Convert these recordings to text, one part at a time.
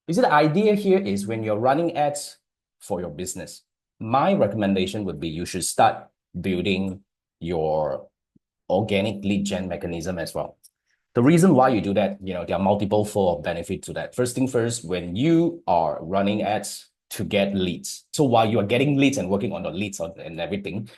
You see, the idea here is when you're running ads for your business, my recommendation would be you should start building your organic lead gen mechanism as well. The reason why you do that, there are multiple fold of benefit to that. First thing first, when you are running ads to get leads, so while you are getting leads and working on the leads and everything,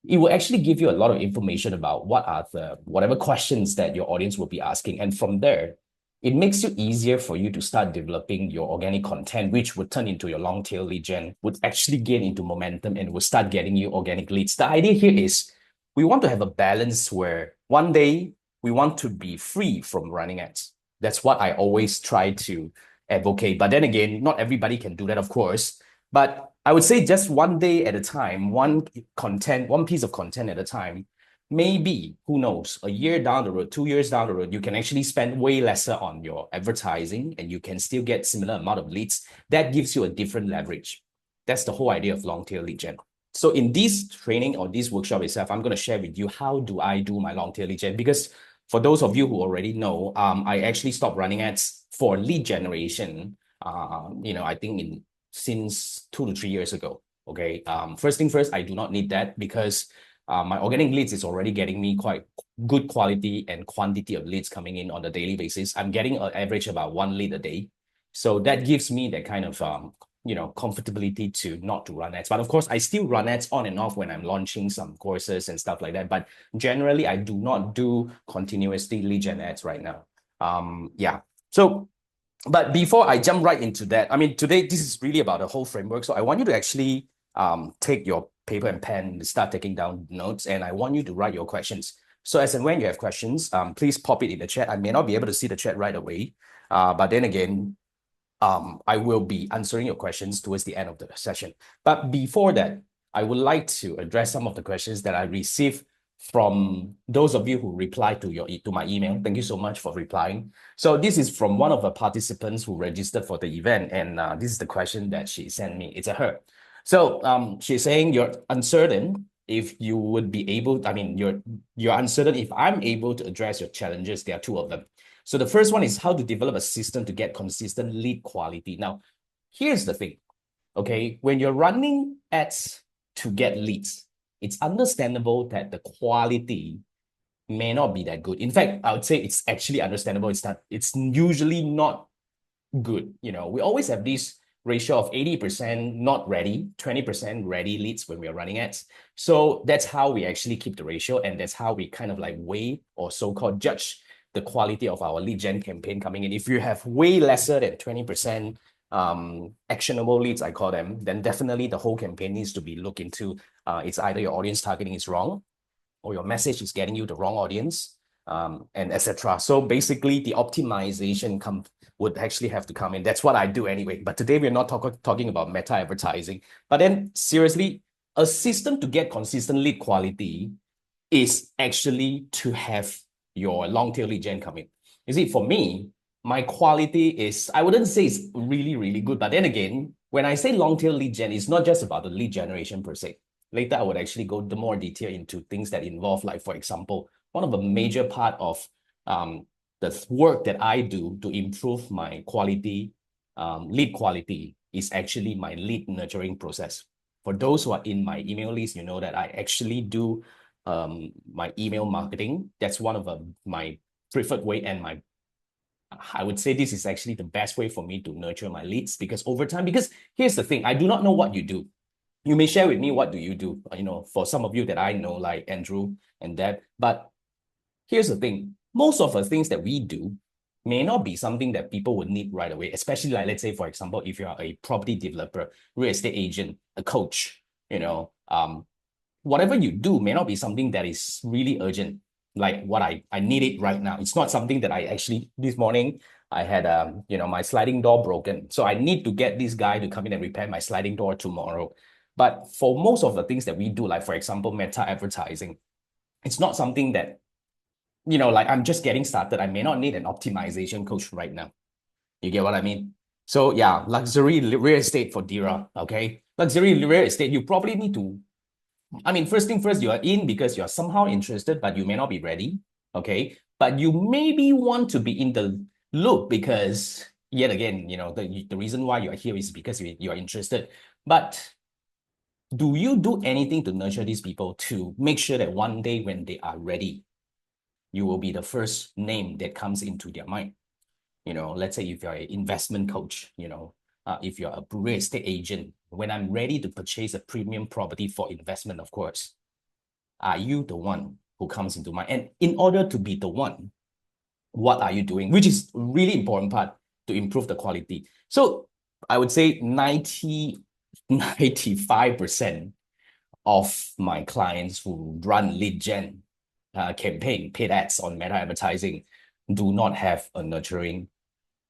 it will actually give you a lot of information about what are the whatever questions that your audience will be asking. And from there, it makes it easier for you to start developing your organic content, which would turn into your long tail lead gen, would actually gain into momentum and will start getting you organic leads. The idea here is we want to have a balance where one day we want to be free from running ads. That's what I always try to advocate. But then again, not everybody can do that, of course. But I would say just one day at a time, one piece of content at a time. Maybe, who knows, a year down the road, 2 years down the road, you can actually spend way lesser on your advertising and you can still get similar amount of leads. That gives you a different leverage. That's the whole idea of long tail lead gen. So in this training or this workshop itself, I'm going to share with you how do I do my long tail lead gen, because for those of you who already know, I actually stopped running ads for lead generation. I think since 2 to 3 years ago. Okay. First thing first, I do not need that because my organic leads is already getting me quite good quality and quantity of leads coming in on a daily basis. I'm getting an average about 1 lead a day. So that gives me that kind of comfortability to not to run ads. But of course, I still run ads on and off when I'm launching some courses and stuff like that. But generally, I do not do continuously lead gen ads right now. Yeah. So, but before I jump right into that, I mean, today this is really about the whole framework. So I want you to actually take your paper and pen and start taking down notes, and I want you to write your questions. So as and when you have questions, please pop it in the chat. I may not be able to see the chat right away, but then again, I will be answering your questions towards the end of the session. But before that, I would like to address some of the questions that I received from those of you who replied to my email. Thank you so much for replying. So this is from one of the participants who registered for the event, and this is the question that she sent me. It's a her. So she's saying you're uncertain if you would be able. I mean, you're uncertain if I'm able to address your challenges. There are two of them. So the first one is how to develop a system to get consistent lead quality. Now, here's the thing, okay? When you're running ads to get leads, it's understandable that the quality may not be that good. In fact, I would say it's actually understandable. It's usually not good. We always have this ratio of 80% not ready, 20% ready leads when we're running ads. So that's how we actually keep the ratio, and that's how we kind of like weigh or so-called judge the quality of our lead gen campaign coming in. If you have way lesser than 20% actionable leads, I call them, then definitely the whole campaign needs to be looked into. It's either your audience targeting is wrong, or your message is getting you the wrong audience, and etc. So basically, the optimization would actually have to come in. That's what I do anyway. But today we're not talking about meta advertising. But then seriously, a system to get consistent lead quality is actually to have your long tail lead gen come in. You see, for me, my quality is, I wouldn't say it's really, really good. But then again, when I say long tail lead gen, it's not just about the lead generation per se. Later, I would actually go the more detail into things that involve, like, for example, one of the major part of the work that I do to improve my quality, lead quality, is actually my lead nurturing process. For those who are in my email list, you know that I actually do my email marketing. That's one of my preferred way, and I would say this is actually the best way for me to nurture my leads, because over time, because here's the thing, I do not know what you do. You may share with me what do you do, for some of you that I know, like Andrew and Deb. But here's the thing, most of the things that we do may not be something that people would need right away, especially like, let's say, for example, if you are a property developer, real estate agent, a coach, whatever you do may not be something that is really urgent, like what I need it right now. It's not something that I actually, this morning, I had, my sliding door broken. So I need to get this guy to come in and repair my sliding door tomorrow. But for most of the things that we do, like, for example, meta advertising, it's not something that, like, I'm just getting started. I may not need an optimization coach right now. You get what I mean? So yeah, luxury real estate for Dira, okay? Luxury real estate, you probably need to, I mean, first thing first, you are in because you're somehow interested, but you may not be ready, okay? But you maybe want to be in the loop because yet again, the reason why you are here is because you are interested. But do you do anything to nurture these people to make sure that one day when they are ready, you will be the first name that comes into their mind? Let's say if you're an investment coach, if you're a real estate agent, when I'm ready to purchase a premium property for investment, of course, are you the one who comes into mind? And in order to be the one, what are you doing? Which is really important part to improve the quality. So I would say 95% of my clients who run lead gen campaign, paid ads on Meta advertising, do not have a nurturing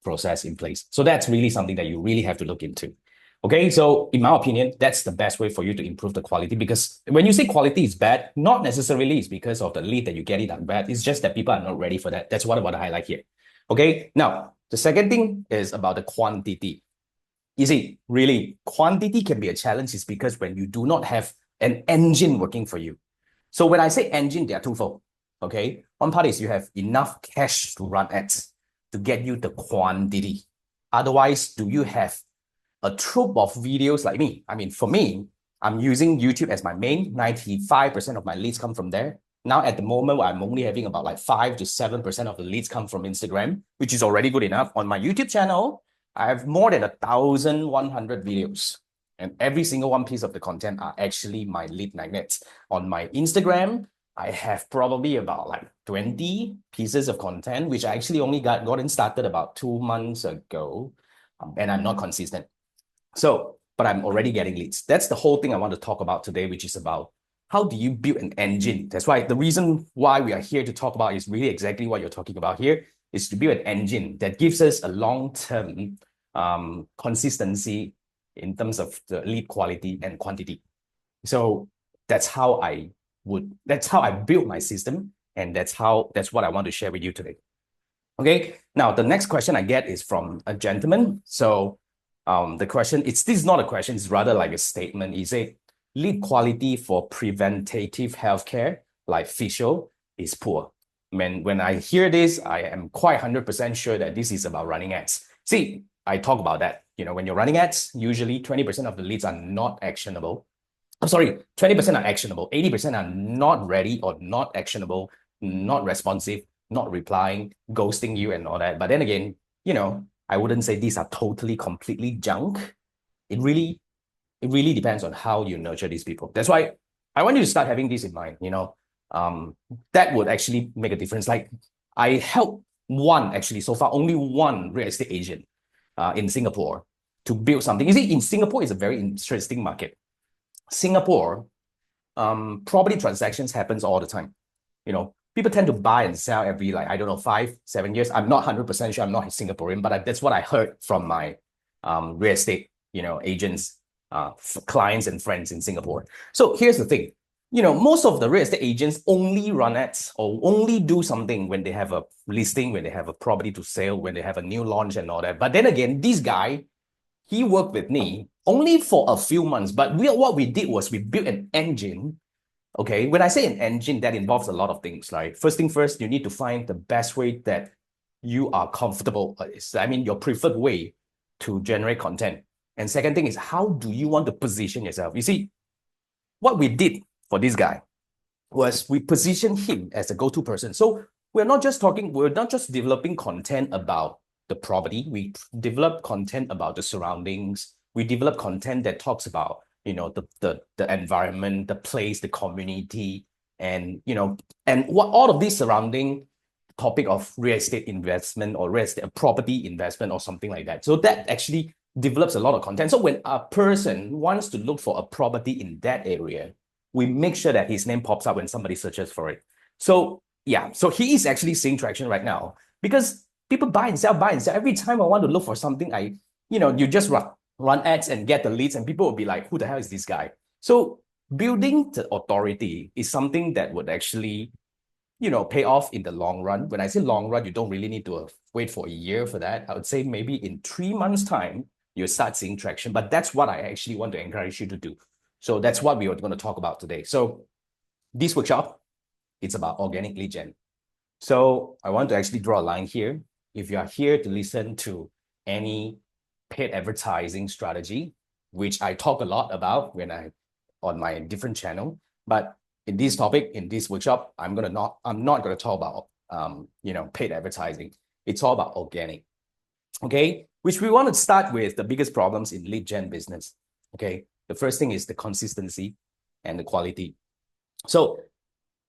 process in place. So that's really something that you really have to look into. Okay, so in my opinion, that's the best way for you to improve the quality, because when you say quality is bad, not necessarily it's because of the lead that you get it bad. It's just that people are not ready for that. That's what I want to highlight here. Okay, now the second thing is about the quantity. You see, really, quantity can be a challenge is because when you do not have an engine working for you. So when I say engine, they are twofold. Okay, one part is you have enough cash to run ads to get you the quantity. Otherwise, do you have a troop of videos like me? I mean, for me, I'm using YouTube as my main. 95% of my leads come from there. Now, at the moment, I'm only having about like 5 to 7% of the leads come from Instagram, which is already good enough. On my YouTube channel, I have more than 1,100 videos. And every single one piece of the content are actually my lead magnets. On my Instagram, I have probably about like 20 pieces of content, which I actually only gotten started about 2 months ago. And I'm not consistent. So, but I'm already getting leads. That's the whole thing I want to talk about today, which is about how do you build an engine? That's why the reason why we are here to talk about is really exactly what you're talking about here, is to build an engine that gives us a long-term consistency in terms of the lead quality and quantity. So that's how I build my system, and that's what I want to share with you today. Okay, now the next question I get is from a gentleman. So the question, this is not a question, it's rather like a statement. He said, lead quality for preventative healthcare like physio is poor. When I hear this, I am quite 100% sure that this is about running ads. See, I talk about that. When you're running ads, usually 20% of the leads are not actionable. I'm sorry, 20% are actionable, 80% are not ready or not actionable, not responsive, not replying, ghosting you and all that. But then again, I wouldn't say these are totally, completely junk. It really depends on how you nurture these people. That's why I want you to start having this in mind. That would actually make a difference. Like I helped so far, only one real estate agent in Singapore to build something. You see, in Singapore, it's a very interesting market. Singapore, property transactions happens all the time. People tend to buy and sell every, like, I don't know, 5-7 years. I'm not 100% sure. I'm not Singaporean, but that's what I heard from my real estate, agents, clients and friends in Singapore. So here's the thing. Most of the real estate agents only run ads or only do something when they have a listing, when they have a property to sell, when they have a new launch and all that. But then again, this guy, he worked with me only for a few months. But what we did was we built an engine. Okay, when I say an engine, that involves a lot of things. Like first thing first, you need to find the best way that you are comfortable. Your preferred way to generate content. And second thing is, how do you want to position yourself? You see, what we did for this guy was we positioned him as a go-to person. So we're not just developing content about the property. We develop content about the surroundings. We develop content that talks about the environment, the place, the community, and what all of these surrounding topic of real estate investment or real estate property investment or something like that. So that actually develops a lot of content. So when a person wants to look for a property in that area, we make sure that his name pops up when somebody searches for it. So yeah, so he is actually seeing traction right now because people buy and sell. Every time I want to look for something, you just run ads and get the leads, and people will be like, who the hell is this guy? So building the authority is something that would actually, pay off in the long run. When I say long run, you don't really need to wait for a year for that. I would say maybe in 3 months' time, you'll start seeing traction. But that's what I actually want to encourage you to do. So that's what we are going to talk about today. So this workshop, it's about organic lead gen. So I want to actually draw a line here. If you are here to listen to any paid advertising strategy, which I talk a lot about on my different channel. But in this topic, in this workshop, I'm not gonna talk about paid advertising. It's all about organic. Okay, which we want to start with the biggest problems in lead gen business. Okay, the first thing is the consistency and the quality. So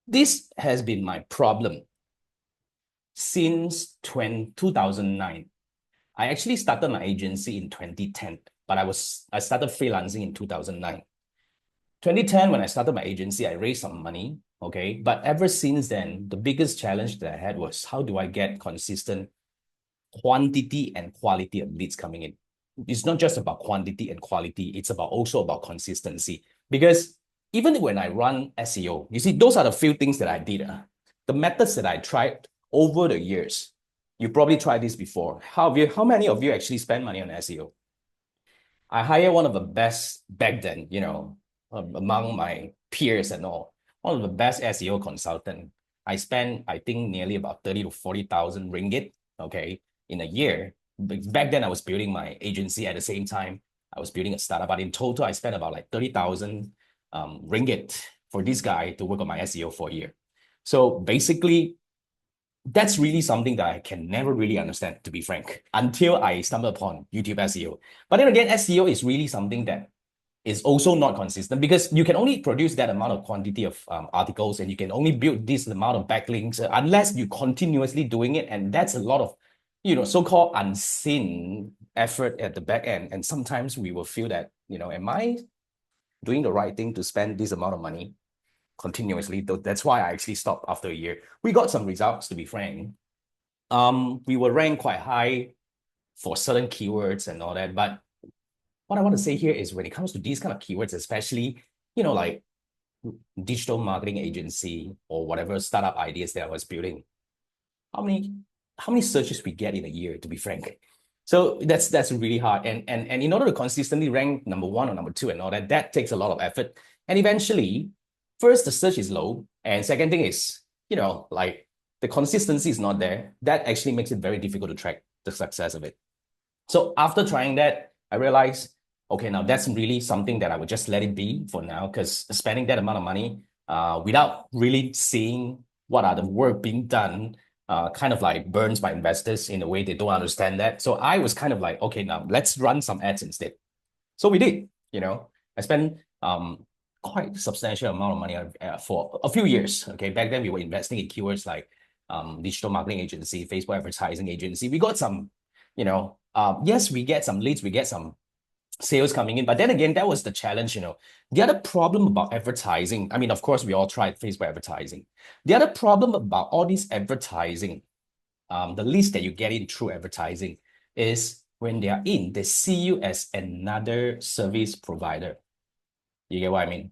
this has been my problem since 2009. I actually started my agency in 2010, but I started freelancing in 2009. 2010, when I started my agency, I raised some money, okay? But ever since then, the biggest challenge that I had was how do I get consistent quantity and quality of leads coming in? It's not just about quantity and quality, it's also about consistency. Because even when I run SEO, you see, those are the few things that I did. The methods that I tried over the years. You probably tried this before. How many of you actually spend money on SEO? I hired one of the best back then, among my peers and all, one of the best SEO consultant. I spent, I think, nearly about 30 to 40,000 ringgit, okay, in a year. Back then, I was building my agency at the same time. I was building a startup, but in total, I spent about like 30,000 ringgit for this guy to work on my SEO for a year. So basically, that's really something that I can never really understand, to be frank, until I stumbled upon YouTube SEO. But then again, SEO is really something that is also not consistent because you can only produce that amount of quantity of articles and you can only build this amount of backlinks unless you continuously doing it. And that's a lot of, so-called unseen effort at the back end. And sometimes we will feel that, am I doing the right thing to spend this amount of money continuously? That's why I actually stopped after a year. We got some results, to be frank. We were ranked quite high for certain keywords and all that. But what I want to say here is when it comes to these kind of keywords, especially, like digital marketing agency or whatever startup ideas that I was building, how many searches we get in a year, to be frank? So that's really hard. And in order to consistently rank number one or number two and all that, that takes a lot of effort. And eventually, first, the search is low. And second thing is, like the consistency is not there. That actually makes it very difficult to track the success of it. So after trying that, I realized, okay, now that's really something that I would just let it be for now, because spending that amount of money without really seeing what are the work being done kind of like burns my investors in a way they don't understand that. So I was kind of like, okay, now let's run some ads instead. So we did, I spent quite substantial amount of money for a few years. Okay, back then we were investing in keywords like digital marketing agency, Facebook advertising agency. We got some, yes, we get some leads, we get some sales coming in. But then again, that was the challenge, The other problem about advertising, I mean, of course, we all tried Facebook advertising. The other problem about all these advertising, the leads that you get in through advertising is when they are in, they see you as another service provider. You get what I mean?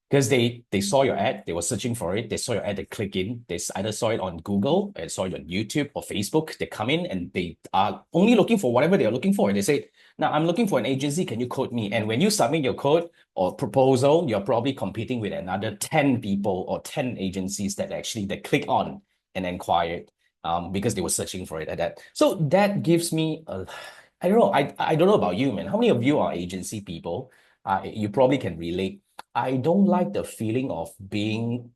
Because they saw your ad, they were searching for it, they saw your ad, they click in, they either saw it on Google, they saw it on YouTube or Facebook, they come in and they are only looking for whatever they're looking for. And they say, now I'm looking for an agency, can you quote me? And when you submit your code or proposal, you're probably competing with another 10 people or 10 agencies that click on and inquired because they were searching for it at that. So that gives me, I don't know, I don't know about you, man. How many of you are agency people? You probably can relate. I don't like the feeling of being,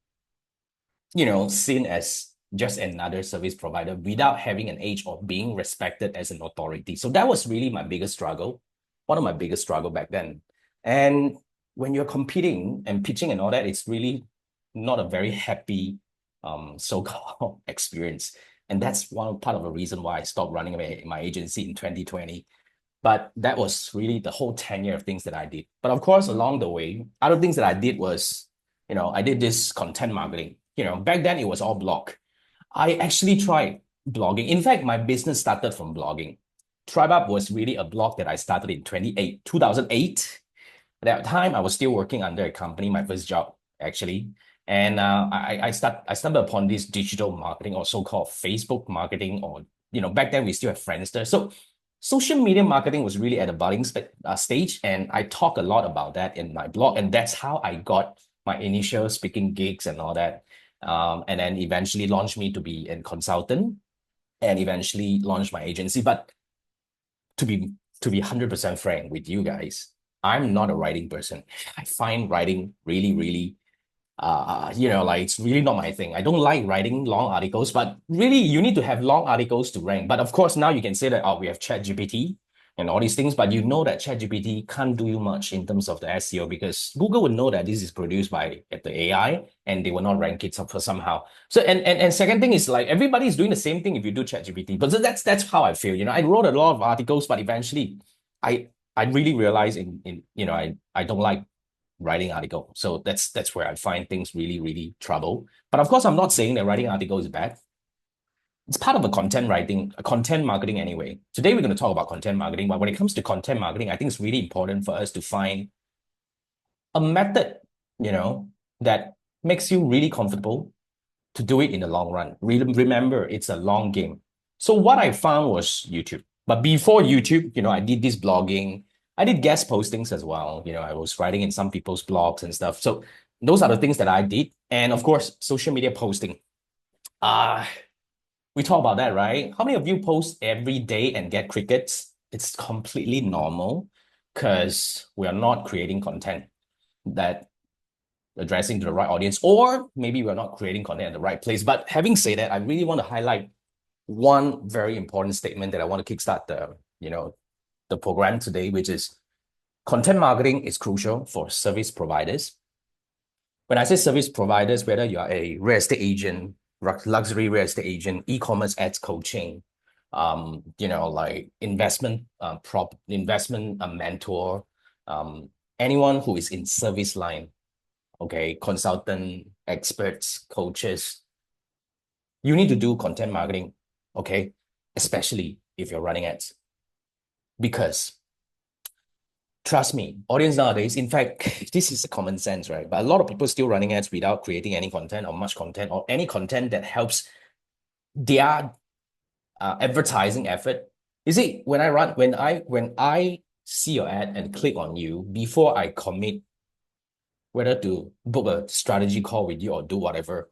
seen as just another service provider without having an edge or being respected as an authority. So that was really my biggest struggle, one of my biggest struggle back then. And when you're competing and pitching and all that, it's really not a very happy so-called experience. And that's one part of the reason why I stopped running my agency in 2020. But that was really the whole tenure of things that I did. But of course, along the way, other things that I did was, I did this content marketing. Back then it was all blog. I actually tried blogging. In fact, my business started from blogging. TribeUp was really a blog that I started in 2008. At that time, I was still working under a company, my first job, actually. And I stumbled upon this digital marketing or so-called Facebook marketing, or, back then we still have Friendster. So social media marketing was really at a budding stage, and I talk a lot about that in my blog, and that's how I got my initial speaking gigs and all that, and then eventually launched me to be a consultant, and eventually launched my agency. But to be 100% frank with you guys, I'm not a writing person. I find writing really, really like it's really not my thing. I don't like writing long articles, but really you need to have long articles to rank. But of course, now you can say that, oh, we have ChatGPT and all these things, but you know that ChatGPT can't do you much in terms of the SEO because Google would know that this is produced by the AI and they will not rank it for somehow. So and second thing is like everybody is doing the same thing if you do ChatGPT. But so that's how I feel. I wrote a lot of articles, but eventually I really realized I don't like writing article. So that's where I find things really, really trouble. But of course, I'm not saying that writing article is bad. It's part of a content marketing anyway. Today, we're going to talk about content marketing. But when it comes to content marketing, I think it's really important for us to find a method, that makes you really comfortable to do it in the long run. Remember, it's a long game. So what I found was YouTube. But before YouTube, I did this blogging. I did guest postings as well. I was writing in some people's blogs and stuff. So those are the things that I did. And of course, social media posting. We talk about that, right? How many of you post every day and get crickets? It's completely normal because we are not creating content that addressing to the right audience, or maybe we're not creating content at the right place. But having said that, I really want to highlight one very important statement that I want to kickstart the program today, which is content marketing is crucial for service providers. When I say service providers, whether you are a real estate agent, luxury real estate agent, e-commerce ads coaching, like investment mentor, anyone who is in service line, okay, consultant, experts, coaches, you need to do content marketing, okay, especially if you're running ads. Because trust me, audience nowadays, in fact, this is a common sense, right? But a lot of people still running ads without creating any content or much content or any content that helps their advertising effort. You see, when I see your ad and click on you, before I commit whether to book a strategy call with you or do whatever,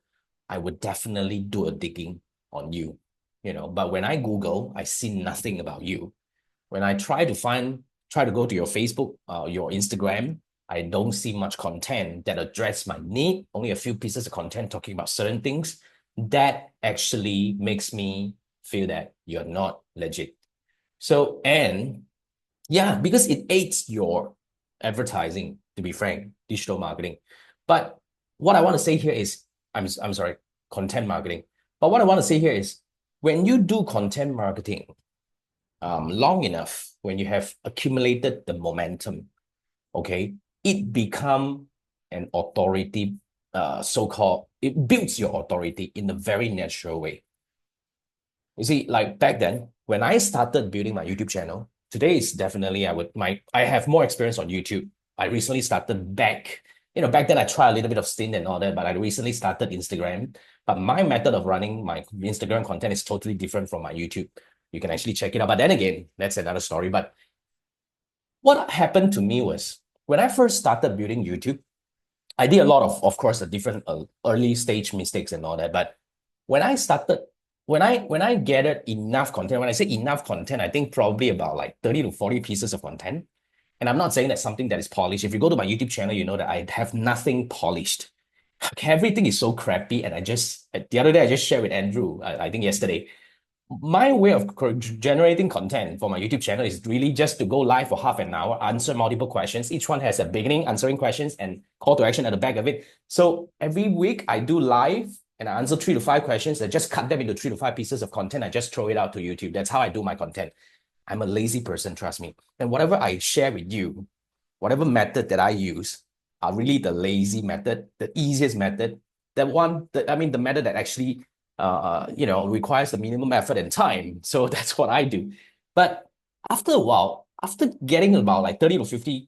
I would definitely do a digging on you, But when I Google, I see nothing about you. When I try to go to your Facebook, your Instagram, I don't see much content that address my need, only a few pieces of content talking about certain things. That actually makes me feel that you're not legit. So, and yeah, because it aids your advertising, to be frank, digital marketing. But what I want to say here is, I'm sorry, content marketing. But what I want to say here is, when you do content marketing long enough, when you have accumulated the momentum, okay, it become an authority, so-called, it builds your authority in a very natural way. You see, like back then, when I started building my YouTube channel, today is definitely I have more experience on YouTube. I recently started back then I tried a little bit of stint and all that, but I recently started Instagram. But my method of running my Instagram content is totally different from my YouTube. You can actually check it out. But then again, that's another story. But what happened to me was when I first started building YouTube, I did a lot of course, the different early stage mistakes and all that. But when I gathered enough content, when I say enough content, I think probably about like 30 to 40 pieces of content. And I'm not saying that something that is polished. If you go to my YouTube channel, you know that I have nothing polished. Everything is so crappy. And the other day, I just shared with Andrew, I think yesterday, my way of generating content for my YouTube channel is really just to go live for half an hour, answer multiple questions. Each one has a beginning, answering questions, and call to action at the back of it. So every week I do live and I answer 3 to 5 questions. I just cut them into 3 to 5 pieces of content. I just throw it out to YouTube. That's how I do my content. I'm a lazy person, trust me. And whatever I share with you, whatever method that I use are really the lazy method, the easiest method, the method that actually requires the minimum effort and time. So that's what I do. But after a while, after getting about like 30 to 50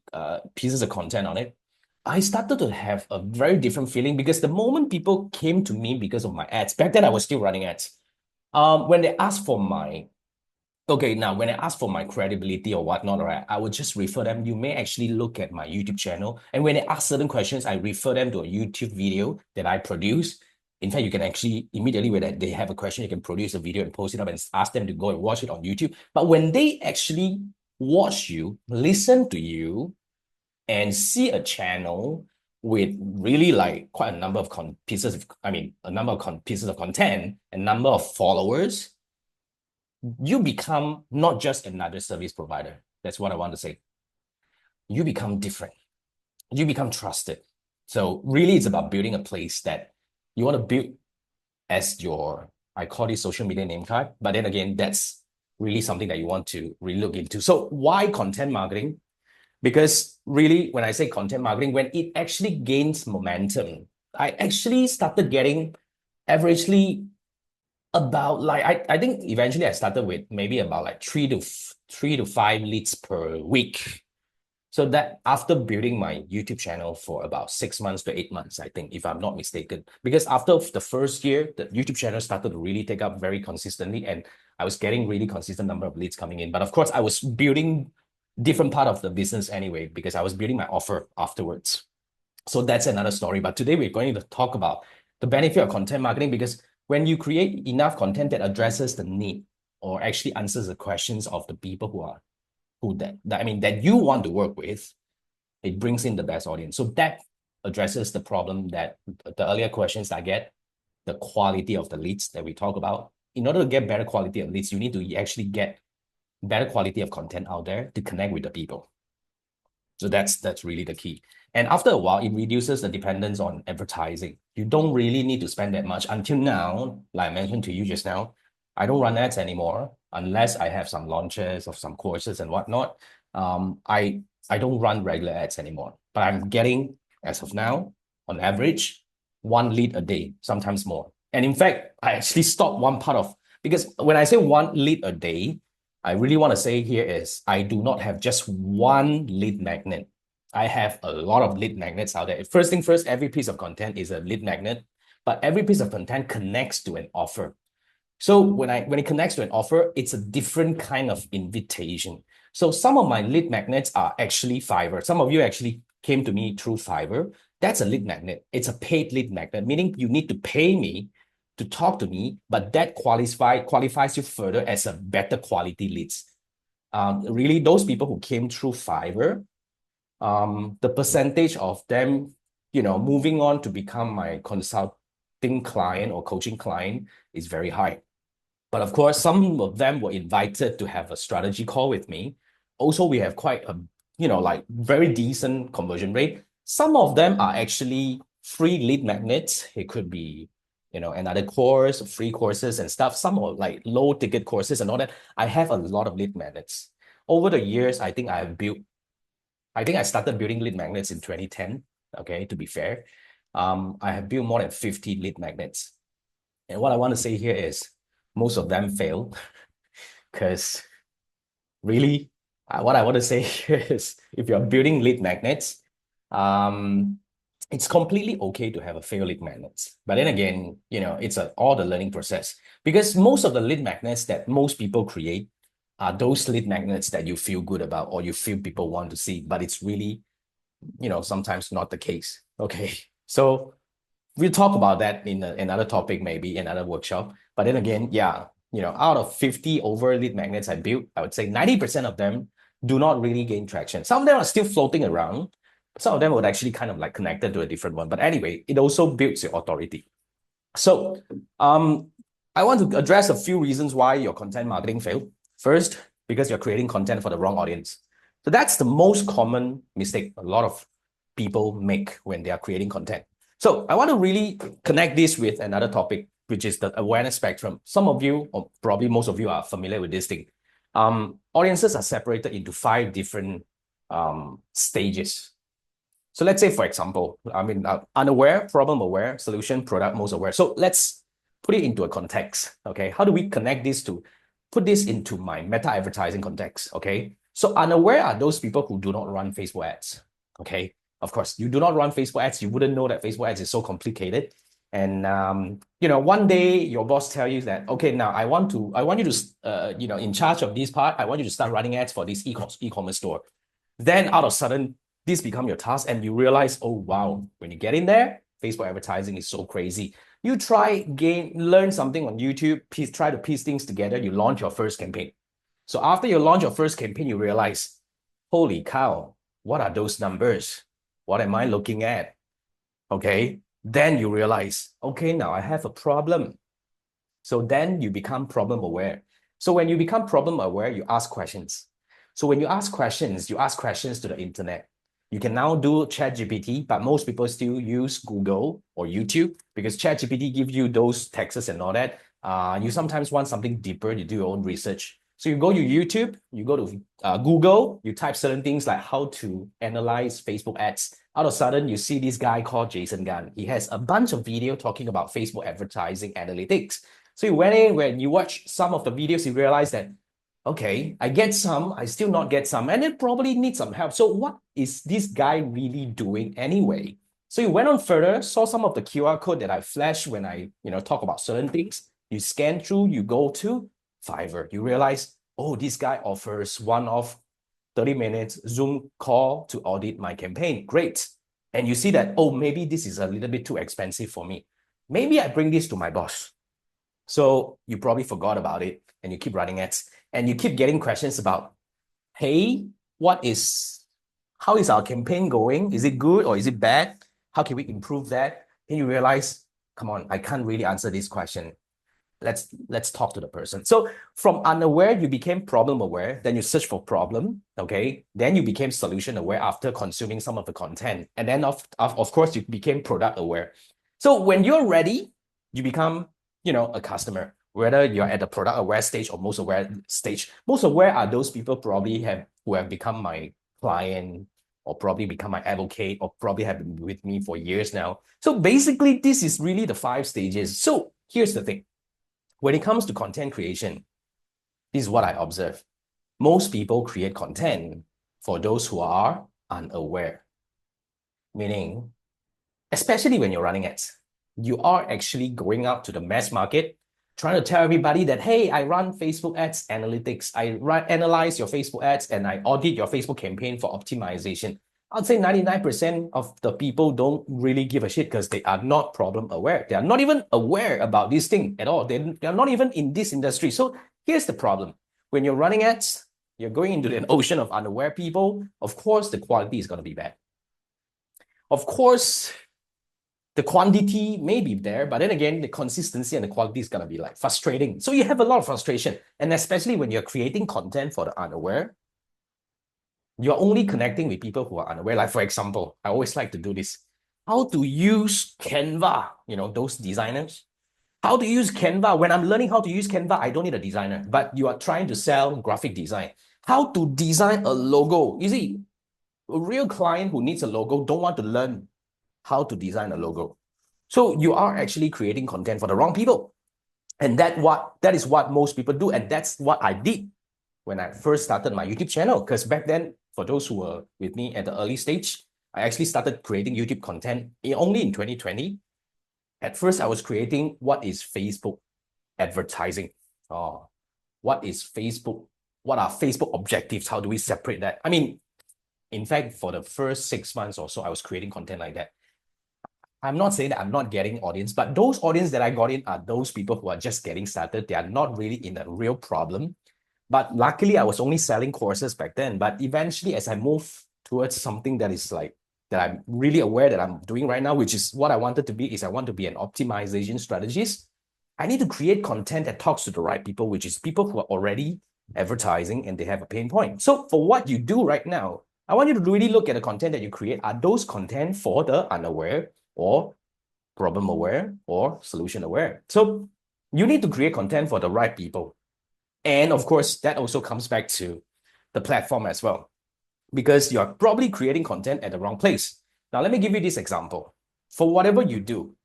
pieces of content on it, I started to have a very different feeling because the moment people came to me because of my ads, back then I was still running ads. When they asked for when I ask for my credibility or whatnot, right, I would just refer them. You may actually look at my YouTube channel. And when they ask certain questions, I refer them to a YouTube video that I produce. In fact, you can actually immediately when they have a question, you can produce a video and post it up and ask them to go and watch it on YouTube. But when they actually watch you, listen to you, and see a channel with really like quite a number of pieces of, a number of pieces of content and number of followers, you become not just another service provider. That's what I want to say. You become different. You become trusted. So really, it's about building a place that you want to build as your, I call it social media name card. But then again, that's really something that you want to really look into. So why content marketing? Because really, when I say content marketing, when it actually gains momentum, I actually started getting averagely about like I think eventually I started with maybe about like three to five leads per week. So that after building my YouTube channel for about 6 months to 8 months, I think, if I'm not mistaken, because after the first year, the YouTube channel started to really take up very consistently, and I was getting really consistent number of leads coming in. But of course, I was building different part of the business anyway, because I was building my offer afterwards. So that's another story. But today we're going to talk about the benefit of content marketing, because when you create enough content that addresses the need or actually answers the questions of the people that you want to work with, it brings in the best audience. So that addresses the problem that the earlier questions I get, the quality of the leads that we talk about. In order to get better quality of leads, you need to actually get better quality of content out there to connect with the people. So that's really the key. And after a while, it reduces the dependence on advertising. You don't really need to spend that much. Until now, like I mentioned to you just now, I don't run ads anymore unless I have some launches of some courses and whatnot. I don't run regular ads anymore, but I'm getting, as of now, on average, one lead a day, sometimes more. And in fact, I actually stopped one part of, because when I say one lead a day, I really want to say here is I do not have just one lead magnet. I have a lot of lead magnets out there. First thing first, every piece of content is a lead magnet, but every piece of content connects to an offer. So when it connects to an offer, it's a different kind of invitation. So some of my lead magnets are actually Fiverr. Some of you actually came to me through Fiverr. That's a lead magnet. It's a paid lead magnet, meaning you need to pay me to talk to me, but that qualifies you further as a better quality leads. Really, those people who came through Fiverr, the percentage of them, moving on to become my consulting client or coaching client is very high. But of course, some of them were invited to have a strategy call with me. Also, we have quite a, like very decent conversion rate. Some of them are actually free lead magnets. It could be, another course, free courses and stuff. Some are like low ticket courses and all that. I have a lot of lead magnets. Over the years, I think I started building lead magnets in 2010. Okay, to be fair. I have built more than 50 lead magnets. And what I want to say here is most of them fail because really, what I want to say here is if you're building lead magnets, it's completely okay to have a failed lead magnets. But then again, it's all the learning process, because most of the lead magnets that most people create are those lead magnets that you feel good about or you feel people want to see, but it's really, sometimes not the case. Okay. So we'll talk about that in another topic, maybe another workshop. But then again, yeah, out of 50 over lead magnets I built, I would say 90% of them do not really gain traction. Some of them are still floating around. Some of them would actually kind of like connected to a different one. But anyway, it also builds your authority. So I want to address a few reasons why your content marketing failed. First, because you're creating content for the wrong audience. So that's the most common mistake a lot of people make when they are creating content. So I want to really connect this with another topic, which is the awareness spectrum. Some of you, or probably most of you, are familiar with this thing. Audiences are separated into 5 different stages. So let's say, for example, unaware, problem aware, solution, product, most aware. So let's put it into a context. Okay, how do we connect this to put this into my meta advertising context? Okay, so unaware are those people who do not run Facebook ads. Okay, of course, you do not run Facebook ads, you wouldn't know that Facebook ads is so complicated. And one day your boss tell you that, okay, now I want you to, in charge of this part, I want you to start running ads for this e-commerce store. Then out of sudden, this become your task, and you realize, oh wow, when you get in there, Facebook advertising is so crazy. You learn something on YouTube, try to piece things together, you launch your first campaign. So after you launch your first campaign, you realize, holy cow, what are those numbers? What am I looking at? Okay. Then you realize, okay, now I have a problem. So then you become problem aware. So when you become problem aware, you ask questions. So when you ask questions to the internet. You can now do ChatGPT, but most people still use Google or YouTube because ChatGPT gives you those texts and all that. You sometimes want something deeper, you do your own research. So you go to YouTube, you go to Google, you type certain things like how to analyze Facebook ads. All of a sudden, you see this guy called Jason Gunn. He has a bunch of video talking about Facebook advertising analytics. So you went in, when you watch some of the videos, you realize that, okay, I get some, I still not get some, and it probably needs some help. So what is this guy really doing anyway? So you went on further, saw some of the QR code that I flash when I, talk about certain things. You scan through, you go to Fiverr. You realize, oh, this guy offers one-off 30 minutes Zoom call to audit my campaign. Great. And you see that, oh, maybe this is a little bit too expensive for me. Maybe I bring this to my boss. So you probably forgot about it and you keep running ads and you keep getting questions about, hey, how is our campaign going? Is it good or is it bad? How can we improve that? And you realize, come on, I can't really answer this question. Let's talk to the person. So from unaware, you became problem aware, then you search for problem, okay? Then you became solution aware after consuming some of the content. And then of course, you became product aware. So when you're ready, you become, a customer, whether you're at the product aware stage or most aware stage. Most aware are those people who have become my client or probably become my advocate or probably have been with me for years now. So basically, this is really the 5 stages. So here's the thing. When it comes to content creation, this is what I observe. Most people create content for those who are unaware. Meaning, especially when you're running ads, you are actually going out to the mass market, trying to tell everybody that, hey, I run Facebook ads analytics. I analyze your Facebook ads and I audit your Facebook campaign for optimization. I'd say 99% of the people don't really give a shit because they are not problem aware. They are not even aware about this thing at all. They are not even in this industry. So here's the problem. When you're running ads, you're going into an ocean of unaware people. Of course, the quality is going to be bad. Of course, the quantity may be there, but then again, the consistency and the quality is going to be like frustrating. So you have a lot of frustration. And especially when you're creating content for the unaware, you're only connecting with people who are unaware. Like, for example, I always like to do this. How to use Canva, those designers. How to use Canva. When I'm learning how to use Canva, I don't need a designer, but you are trying to sell graphic design. How to design a logo. You see, a real client who needs a logo don't want to learn how to design a logo. So you are actually creating content for the wrong people. And that is what most people do. And that's what I did when I first started my YouTube channel. Because back then, for those who were with me at the early stage, I actually started creating YouTube content only in 2020. At first, I was creating what is Facebook advertising. What is Facebook? What are Facebook objectives? How do we separate that? I mean, in fact, for the first 6 months or so, I was creating content like that. I'm not saying that I'm not getting audience, but those audience that I got in are those people who are just getting started. They are not really in a real problem. But luckily, I was only selling courses back then. But eventually, as I move towards something that is like, that I'm really aware that I'm doing right now, which is what I wanted to be, is I want to be an optimization strategist. I need to create content that talks to the right people, which is people who are already advertising and they have a pain point. So for what you do right now, I want you to really look at the content that you create. Are those content for the unaware or problem aware or solution aware? So you need to create content for the right people. And of course, that also comes back to the platform as well, because you're probably creating content at the wrong place. Now, let me give you this example. For whatever you do,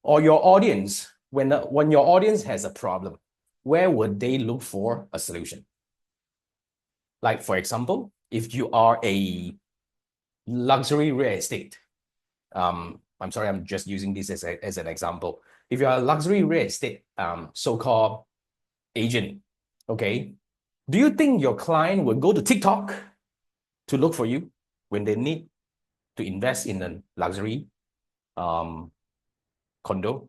or your audience, when your audience has a problem, where would they look for a solution? Like, for example, if you are a luxury real estate, I'm sorry, I'm just using this as an example. If you're a luxury real estate so-called agent, okay, do you think your client will go to TikTok to look for you when they need to invest in a luxury condo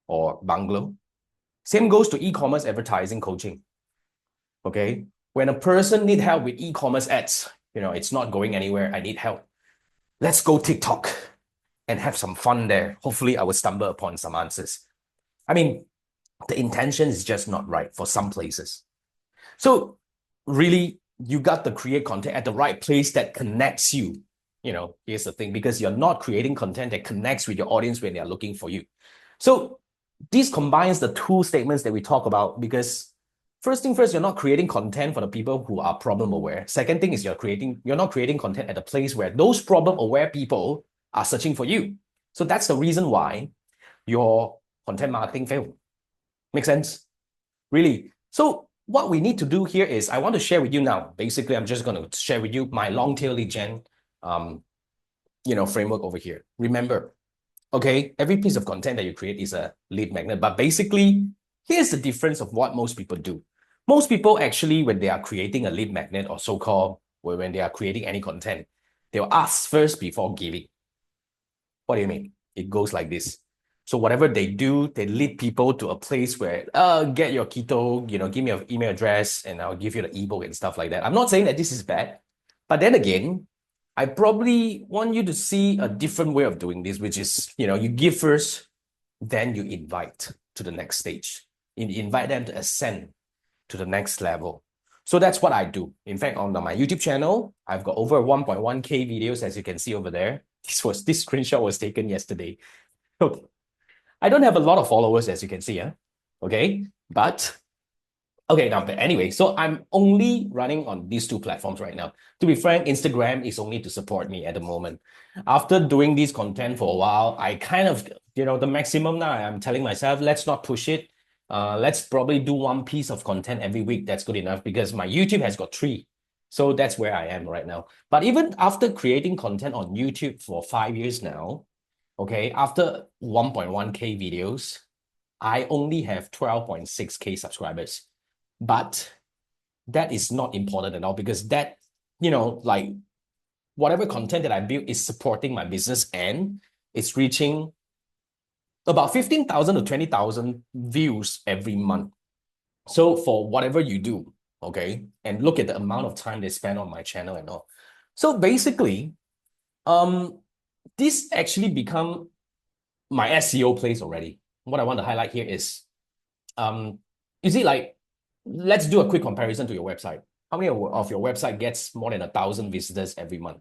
or bungalow. Same goes to e-commerce advertising coaching. Okay. When a person need help with e-commerce ads, it's not going anywhere. I need help. Let's go TikTok and have some fun there. Hopefully, I will stumble upon some answers. I mean, the intention is just not right for some places. So really, you got to create content at the right place that connects you. Here's the thing, because you're not creating content that connects with your audience when they're looking for you. So this combines the two statements that we talk about, because first thing first, you're not creating content for the people who are problem aware. Second thing is you're not creating content at a place where those problem aware people are searching for you. So that's the reason why your content marketing failed. Make sense? Really. So what we need to do here is I want to share with you now. Basically, I'm just going to share with you my long tail lead gen framework over here. Remember, okay, every piece of content that you create is a lead magnet. But basically, here's the difference of what most people do. Most people actually, when they are creating a lead magnet or so-called, or when they are creating any content, they'll ask first before giving. What do you mean? It goes like this. So whatever they do, they lead people to a place where, get your keto, give me your email address and I'll give you the ebook and stuff like that. I'm not saying that this is bad, but then again, I probably want you to see a different way of doing this, which is, you give first, then you invite to the next stage. You invite them to ascend to the next level. So that's what I do. In fact, on my YouTube channel, I've got over 1.1K videos, as you can see over there. This screenshot was taken yesterday. Okay. I don't have a lot of followers, as you can see, okay? But anyway, so I'm only running on these two platforms right now. To be frank, Instagram is only to support me at the moment. After doing this content for a while, I kind of, the maximum now, I'm telling myself, let's not push it. Let's probably do one piece of content every week. That's good enough, because my YouTube has got 3. So that's where I am right now. But even after creating content on YouTube for 5 years now, okay, after 1.1K videos, I only have 12.6K subscribers. But that is not important at all, because that, like whatever content that I build is supporting my business and it's reaching about 15,000 to 20,000 views every month. So for whatever you do, okay, and look at the amount of time they spend on my channel and all. So basically, this actually become my SEO place already. What I want to highlight here is, you see, like, let's do a quick comparison to your website. How many of your website gets more than 1,000 visitors every month?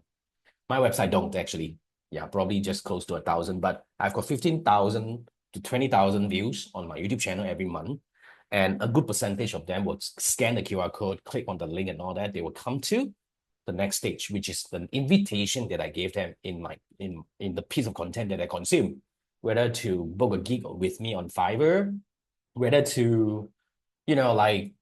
My website don't actually. Yeah, probably just close to 1,000, but I've got 15,000 to 20,000 views on my YouTube channel every month. And a good percentage of them will scan the QR code, click on the link and all that. They will come to the next stage, which is the invitation that I gave them in the piece of content that I consume, whether to book a gig with me on Fiverr, whether to,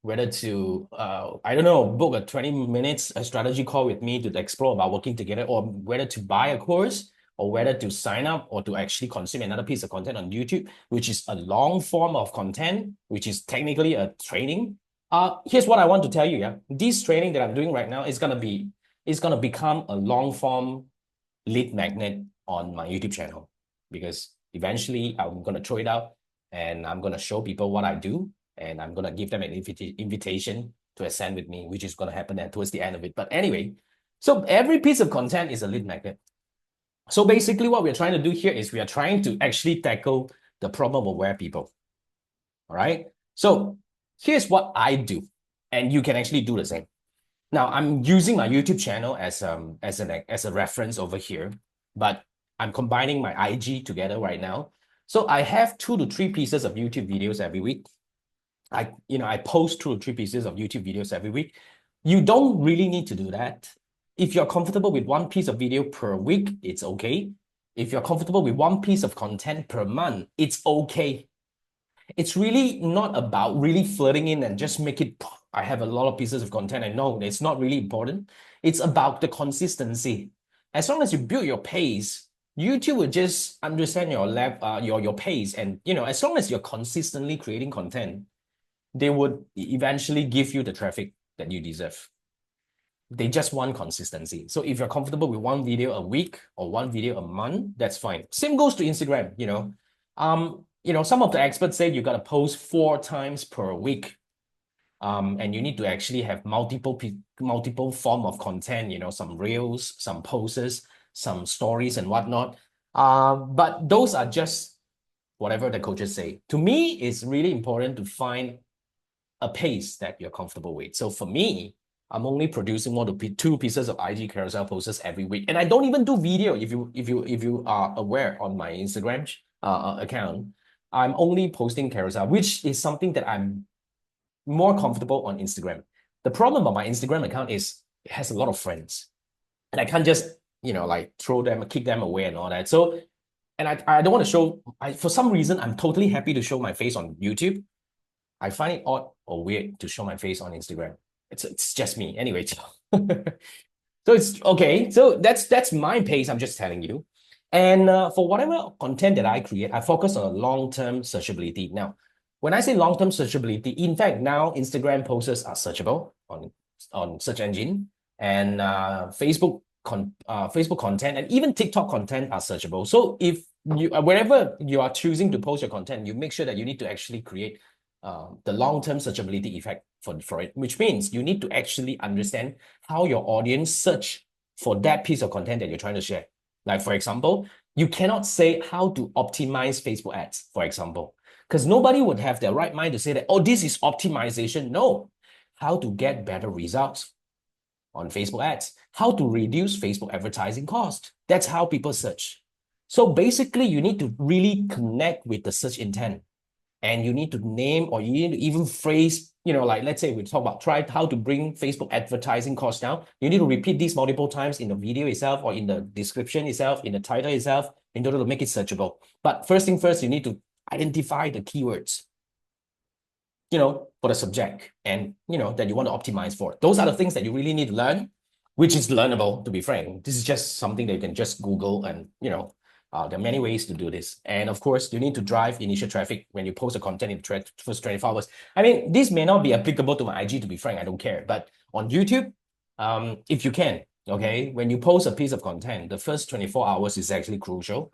whether to, I don't know, book a 20 minutes a strategy call with me to explore about working together, or whether to buy a course, or whether to sign up or to actually consume another piece of content on YouTube, which is a long form of content, which is technically a training. Here's what I want to tell you, yeah. This training that I'm doing right now is gonna become a long form lead magnet on my YouTube channel, because eventually I'm gonna throw it out and I'm gonna show people what I do, and I'm gonna give them an invitation to ascend with me, which is gonna happen towards the end of it. But anyway, so every piece of content is a lead magnet. So basically what we're trying to do here is we are trying to actually tackle the problem of aware people. All right. So here's what I do, and you can actually do the same. Now I'm using my YouTube channel as a reference over here, but I'm combining my IG together right now. So I have 2 to 3 pieces of YouTube videos every week. I post 2 to 3 pieces of YouTube videos every week. You don't really need to do that. If you're comfortable with 1 piece of video per week, it's okay. If you're comfortable with 1 piece of content per month, it's okay. It's really not about really flirting in and just make it, I have a lot of pieces of content. I know it's not really important. It's about the consistency. As long as you build your pace, YouTube will just understand your pace. And as long as you're consistently creating content, they would eventually give you the traffic that you deserve. They just want consistency. So if you're comfortable with 1 video a week or 1 video a month, that's fine. Same goes to Instagram, Some of the experts say you got to post 4 times per week. And you need to actually have multiple form of content, some reels, some posts, some stories and whatnot. But those are just whatever the coaches say. To me, it's really important to find a pace that you're comfortable with. So for me, I'm only producing 2 pieces of IG carousel posts every week, and I don't even do video. If you are aware on my Instagram account, I'm only posting carousel, which is something that I'm more comfortable on Instagram. The problem of my Instagram account is it has a lot of friends, and I can't just like throw them, kick them away, and all that. So, and I don't want to show. For some reason, I'm totally happy to show my face on YouTube. I find it odd or weird to show my face on Instagram. It's just me anyway. So it's okay. So that's my pace. I'm just telling you. And for whatever content that I create, I focus on long-term searchability. Now, when I say long-term searchability, in fact, now Instagram posts are searchable on search engine, and Facebook content and even TikTok content are searchable. So if you wherever you are choosing to post your content, you make sure that you need to actually create the long-term searchability effect for it, which means you need to actually understand how your audience search for that piece of content that you're trying to share. Like, for example, you cannot say how to optimize Facebook ads, for example, because nobody would have their right mind to say that, oh, this is optimization. No, how to get better results on Facebook ads, how to reduce Facebook advertising cost. That's how people search. So basically, you need to really connect with the search intent, and you need to name, or you need to even phrase, like let's say we talk about try how to bring Facebook advertising costs down. You need to repeat these multiple times in the video itself, or in the description itself, in the title itself, in order to make it searchable. But first thing first, you need to identify the keywords, for the subject, and that you want to optimize for. Those are the things that you really need to learn, which is learnable, to be frank. This is just something that you can just Google, and there are many ways to do this. And of course, you need to drive initial traffic when you post a content in the first 24 hours. I mean, this may not be applicable to my IG, to be frank, I don't care. But on YouTube, if you can, okay, when you post a piece of content, the first 24 hours is actually crucial.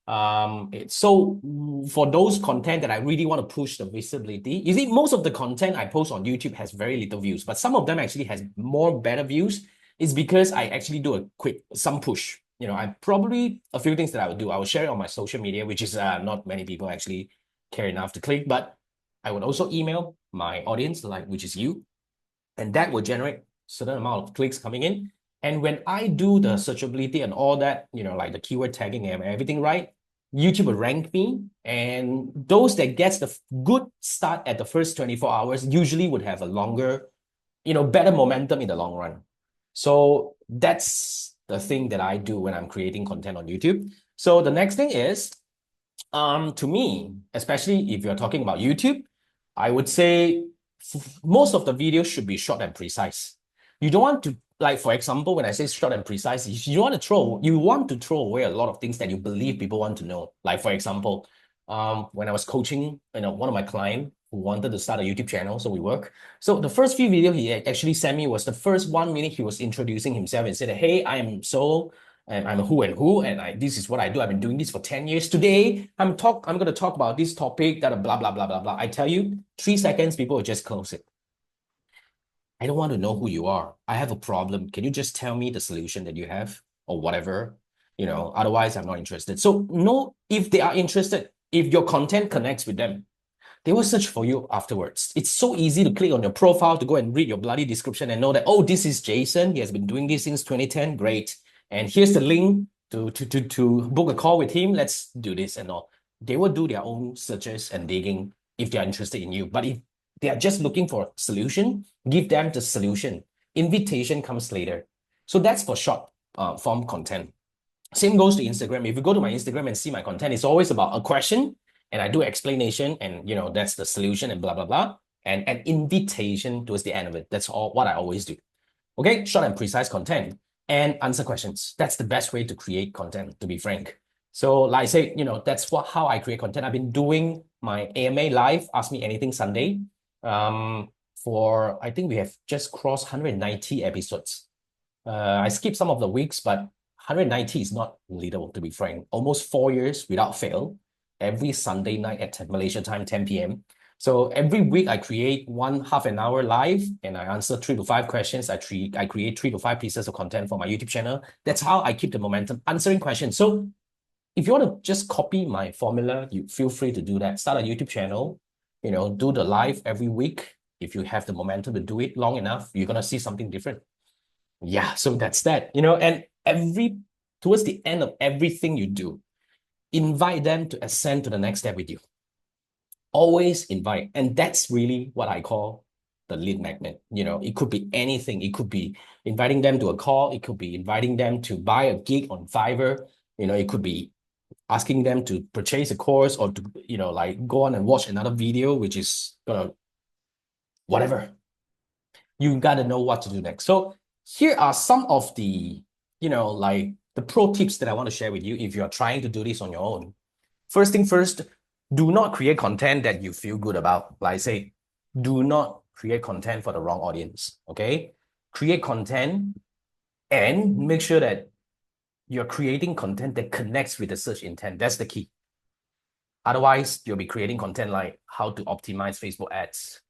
So for those content that I really want to push the visibility, you see, most of the content I post on YouTube has very little views, but some of them actually has more better views. It's because I actually do some push. I probably a few things that I would do. I will share it on my social media, which is not many people actually care enough to click, but I would also email my audience, which is you, and that will generate certain amount of clicks coming in. And when I do the searchability and all that, like the keyword tagging and everything right, YouTube will rank me. And those that gets the good start at the first 24 hours usually would have a longer, better momentum in the long run. So that's the thing that I do when I'm creating content on YouTube. So the next thing is, to me, especially if you're talking about YouTube, I would say most of the videos should be short and precise. You don't want to, like, for example, when I say short and precise, you want to throw away a lot of things that you believe people want to know. Like, for example, when I was coaching, one of my clients who wanted to start a YouTube channel, so we work. So the first few video he actually sent me was the first 1 minute he was introducing himself and said, hey, I'm who and who, and this is what I do. I've been doing this for 10 years. Today, I'm going to talk about this topic, that blah, blah, blah, blah, blah. I tell you, 3 seconds, people will just close it. I don't want to know who you are. I have a problem. Can you just tell me the solution that you have, or whatever? Otherwise I'm not interested. So no, if they are interested, if your content connects with them, they will search for you afterwards. It's so easy to click on your profile to go and read your bloody description and know that, oh, this is Jason. He has been doing this since 2010. Great. And here's the link to book a call with him. Let's do this and all. They will do their own searches and digging if they are interested in you. But if they are just looking for a solution, give them the solution. Invitation comes later. So that's for short form content. Same goes to Instagram. If you go to my Instagram and see my content, it's always about a question, and I do explanation, and that's the solution, and blah, blah, blah, and an invitation towards the end of it. That's all what I always do. Okay, short and precise content, and answer questions. That's the best way to create content, to be frank. So like I say, that's how I create content. I've been doing my AMA live, Ask Me Anything Sunday, for, I think we have just crossed 190 episodes. I skipped some of the weeks, but 190 is not little, to be frank. Almost 4 years without fail. every Sunday night at Malaysia time, 10 p.m. So every week I create one half an hour live and I answer 3 to 5 questions. I create 3 to 5 pieces of content for my YouTube channel. That's how I keep the momentum, answering questions. So if you want to just copy my formula, you feel free to do that. Start a YouTube channel, do the live every week. If you have the momentum to do it long enough, you're going to see something different. Yeah, so that's that, and towards the end of everything you do, invite them to ascend to the next step with you. Always invite. And that's really what I call the lead magnet. It could be anything. It could be inviting them to a call. It could be inviting them to buy a gig on Fiverr. It could be asking them to purchase a course or to, like go on and watch another video, which is whatever. You got to know what to do next. So here are some of the, like the pro tips that I want to share with you if you're trying to do this on your own. First thing first, do not create content that you feel good about. Like I say, do not create content for the wrong audience, okay? Create content and make sure that you're creating content that connects with the search intent. That's the key. Otherwise, you'll be creating content like how to optimize Facebook ads.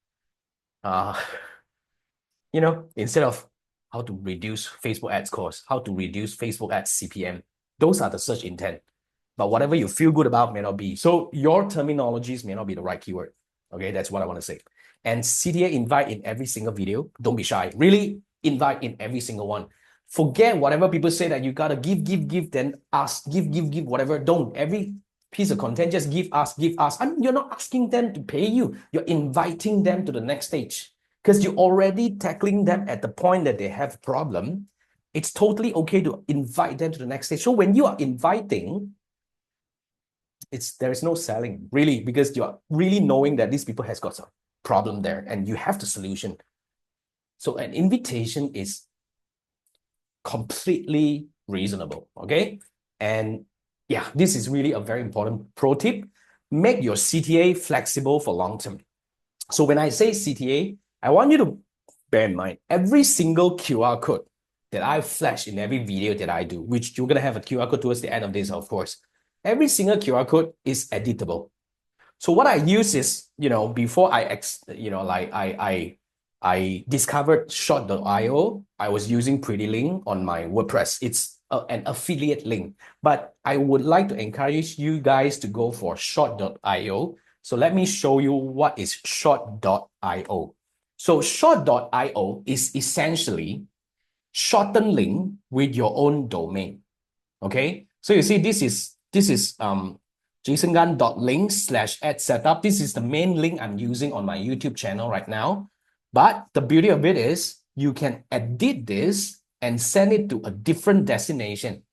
Instead of how to reduce Facebook ads cost, how to reduce Facebook ads CPM. Those are the search intent. But whatever you feel good about may not be. So your terminologies may not be the right keyword. Okay, that's what I want to say. And CTA invite in every single video. Don't be shy. Really invite in every single one. Forget whatever people say that you gotta give, then ask, give, whatever. Don't. Every piece of content, just give, ask. You're not asking them to pay you. You're inviting them to the next stage because you're already tackling them at the point that they have a problem. It's totally okay to invite them to the next stage. So when you are inviting, there is no selling really, because you're really knowing that these people has got some problem there and you have the solution. So an invitation is completely reasonable, okay? And yeah, this is really a very important pro tip. Make your CTA flexible for long term. So when I say CTA, I want you to bear in mind every single QR code that I flash in every video that I do, which you're going to have a QR code towards the end of this, of course. Every single QR code is editable. So what I use is, before I discovered Short.io, I was using PrettyLink on my WordPress. It's an affiliate link, but I would like to encourage you guys to go for Short.io. So let me show you what is Short.io. So Short.io is essentially shortened link with your own domain. Okay, so you see this is jasongan.link/ad setup. This is the main link I'm using on my YouTube channel right now. But the beauty of it is you can edit this and send it to a different destination.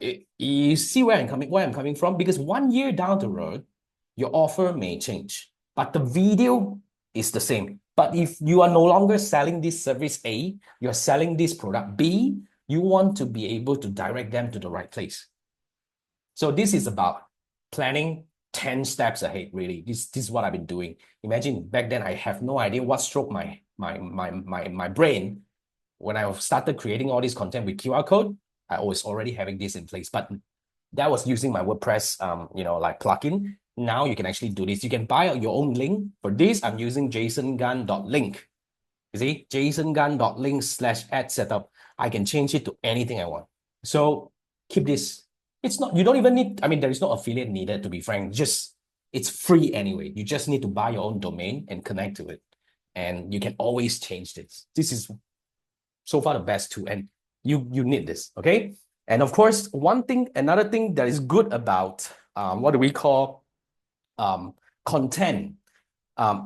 You see where I'm coming from? Because 1 year down the road, your offer may change, but the video is the same. But if you are no longer selling this service A, you're selling this product B, you want to be able to direct them to the right place. So this is about planning 10 steps ahead, really. This is what I've been doing. Imagine back then I have no idea what stroked my brain. When I started creating all this content with QR code, I was already having this in place. But that was using my WordPress like plugin. Now you can actually do this. You can buy your own link. For this, I'm using jasongan.link. You see, jasongan.link/ad setup. I can change it to anything I want. So keep this. You don't even need, there is no affiliate needed, to be frank. It's free anyway. You just need to buy your own domain and connect to it. And you can always change this. This is so far the best tool. And you need this, okay? And of course, another thing that is good about what do we call content,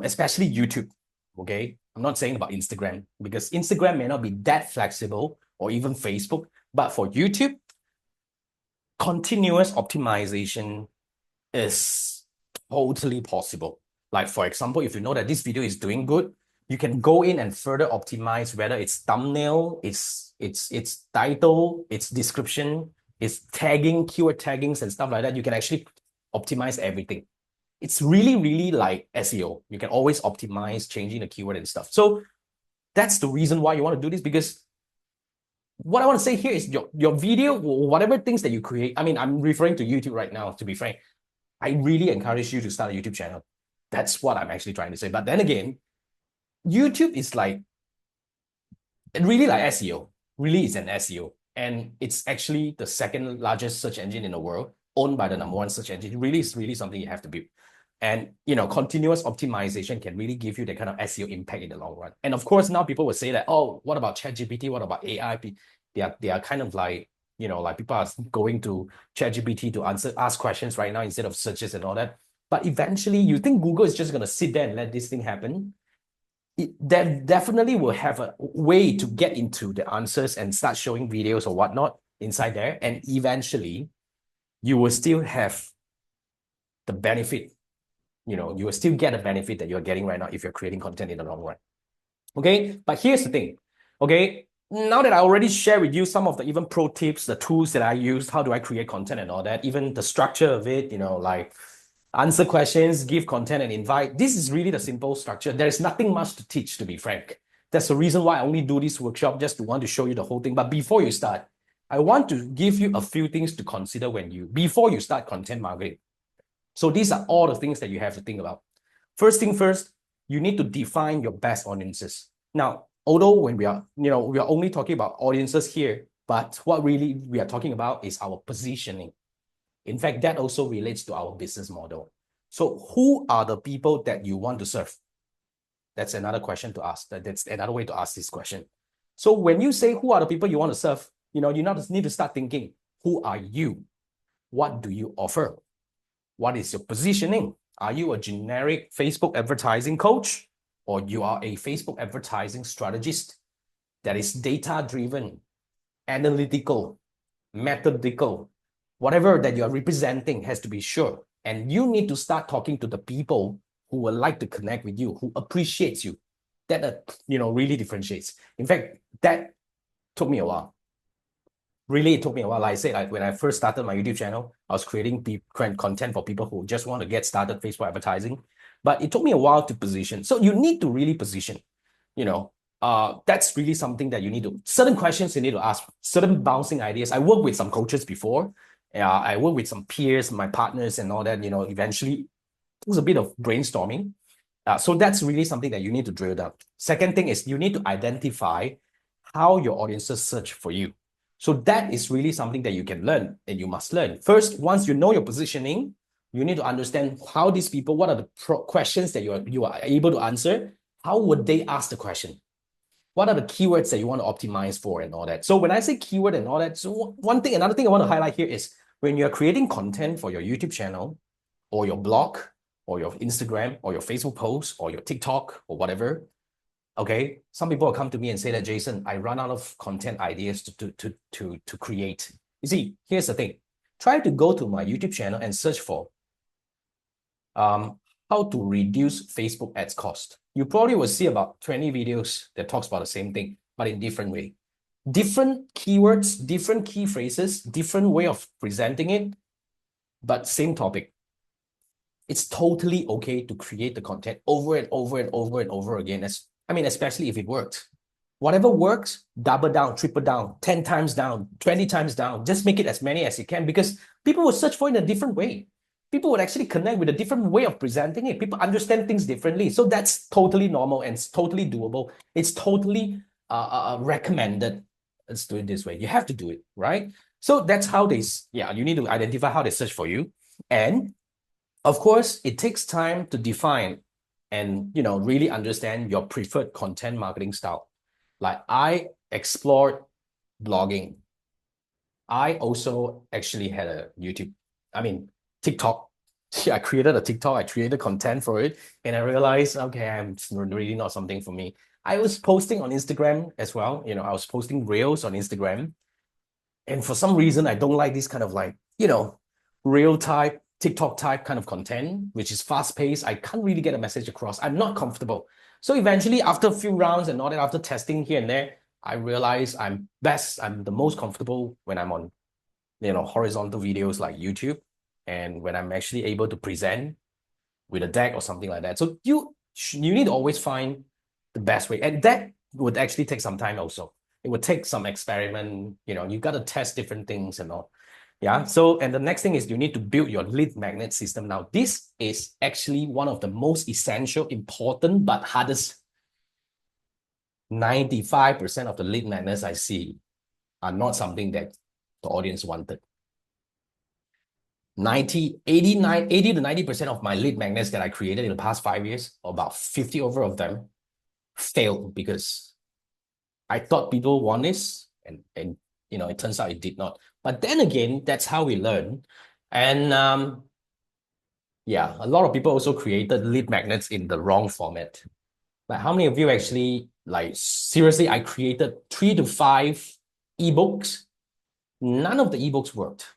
especially YouTube, okay? I'm not saying about Instagram, because Instagram may not be that flexible, or even Facebook, but for YouTube, continuous optimization is totally possible. Like, for example, if you know that this video is doing good, you can go in and further optimize whether it's thumbnail, it's title, it's description, it's tagging, keyword taggings and stuff like that. You can actually optimize everything. It's really, really like SEO. You can always optimize changing the keyword and stuff. So that's the reason why you want to do this, because what I want to say here is your video, whatever things that you create. I mean, I'm referring to YouTube right now, to be frank. I really encourage you to start a YouTube channel. That's what I'm actually trying to say. But then again, YouTube is like really like SEO. Really is an SEO. And it's actually the second largest search engine in the world, owned by the number one search engine. It really is really something you have to build. And continuous optimization can really give you that kind of SEO impact in the long run. And of course, now people will say that, oh, what about ChatGPT? What about AI? They are kind of like, like people are going to ChatGPT to ask questions right now instead of searches and all that. But eventually, you think Google is just going to sit there and let this thing happen? That definitely will have a way to get into the answers and start showing videos or whatnot inside there. And eventually, you will still have the benefit. You will still get a benefit that you're getting right now if you're creating content in the long run. Okay, but here's the thing. Okay, now that I already shared with you some of the even pro tips, the tools that I use, how do I create content and all that, even the structure of it, like answer questions, give content, and invite. This is really the simple structure. There is nothing much to teach, to be frank. That's the reason why I only do this workshop, just to want to show you the whole thing. But before you start, I want to give you a few things to consider before you start content marketing. So these are all the things that you have to think about. First thing first, you need to define your best audiences. Now, although when we are only talking about audiences here, but what really we are talking about is our positioning. In fact, that also relates to our business model. So who are the people that you want to serve? That's another question to ask. That's another way to ask this question. So when you say who are the people you want to serve, you need to start thinking, who are you? What do you offer? What is your positioning? Are you a generic Facebook advertising coach, or you are a Facebook advertising strategist that is data-driven, analytical, methodical? Whatever that you are representing has to be sure. And you need to start talking to the people who would like to connect with you, who appreciates you. That, really differentiates. In fact, that took me a while. Really, it took me a while. Like I said, like when I first started my YouTube channel, I was creating content for people who just want to get started Facebook advertising. But it took me a while to position. So you need to really position. That's really something that you need to, certain questions you need to ask, certain bouncing ideas. I worked with some coaches before. I worked with some peers, my partners and all that, eventually it was a bit of brainstorming. So that's really something that you need to drill down. Second thing is you need to identify how your audiences search for you. So that is really something that you can learn and you must learn. First, once you know your positioning, you need to understand how these people, what are the questions that you are able to answer? How would they ask the question? What are the keywords that you want to optimize for and all that? So when I say keyword and all that, so another thing I want to highlight here is when you're creating content for your YouTube channel or your blog or your Instagram or your Facebook post or your TikTok or whatever, okay, some people will come to me and say that, Jason, I run out of content ideas to create. You see, here's the thing. Try to go to my YouTube channel and search for how to reduce Facebook ads cost. You probably will see about 20 videos that talks about the same thing, but in different way. Different keywords, different key phrases, different way of presenting it, but same topic. It's totally okay to create the content over and over and over and over again. Especially if it worked. Whatever works, double down, triple down, 10 times down, 20 times down. Just make it as many as you can, because people will search for it in a different way. People would actually connect with a different way of presenting it. People understand things differently. So that's totally normal and it's totally doable. It's totally recommended. Let's do it this way. You have to do it, right? So that's how you need to identify how they search for you. And of course, it takes time to define and really understand your preferred content marketing style. Like I explored blogging. I also actually had a TikTok. I created a TikTok. I created content for it, and I realized, okay, I'm really not something for me. I was posting on Instagram as well. I was posting reels on Instagram, and for some reason, I don't like this kind of reel type, TikTok type kind of content, which is fast paced. I can't really get a message across. I'm not comfortable. So eventually, after a few rounds and all that, after testing here and there, I realized I'm the most comfortable when I'm on, horizontal videos like YouTube, and when I'm actually able to present with a deck or something like that. So you need to always find the best way, and that would actually take some time also. It would take some experiment, you got to test different things and all. Yeah. So, and the next thing is you need to build your lead magnet system. Now, this is actually one of the most essential, important, but hardest. 95% of the lead magnets I see are not something that the audience wanted. 80 to 90% of my lead magnets that I created in the past 5 years, about 50 over of them, failed because I thought people want this, and it turns out it did not. But then again, that's how we learn. And yeah, a lot of people also created lead magnets in the wrong format. Like, how many of you actually, like, seriously, I created 3 to 5 ebooks. None of the ebooks worked.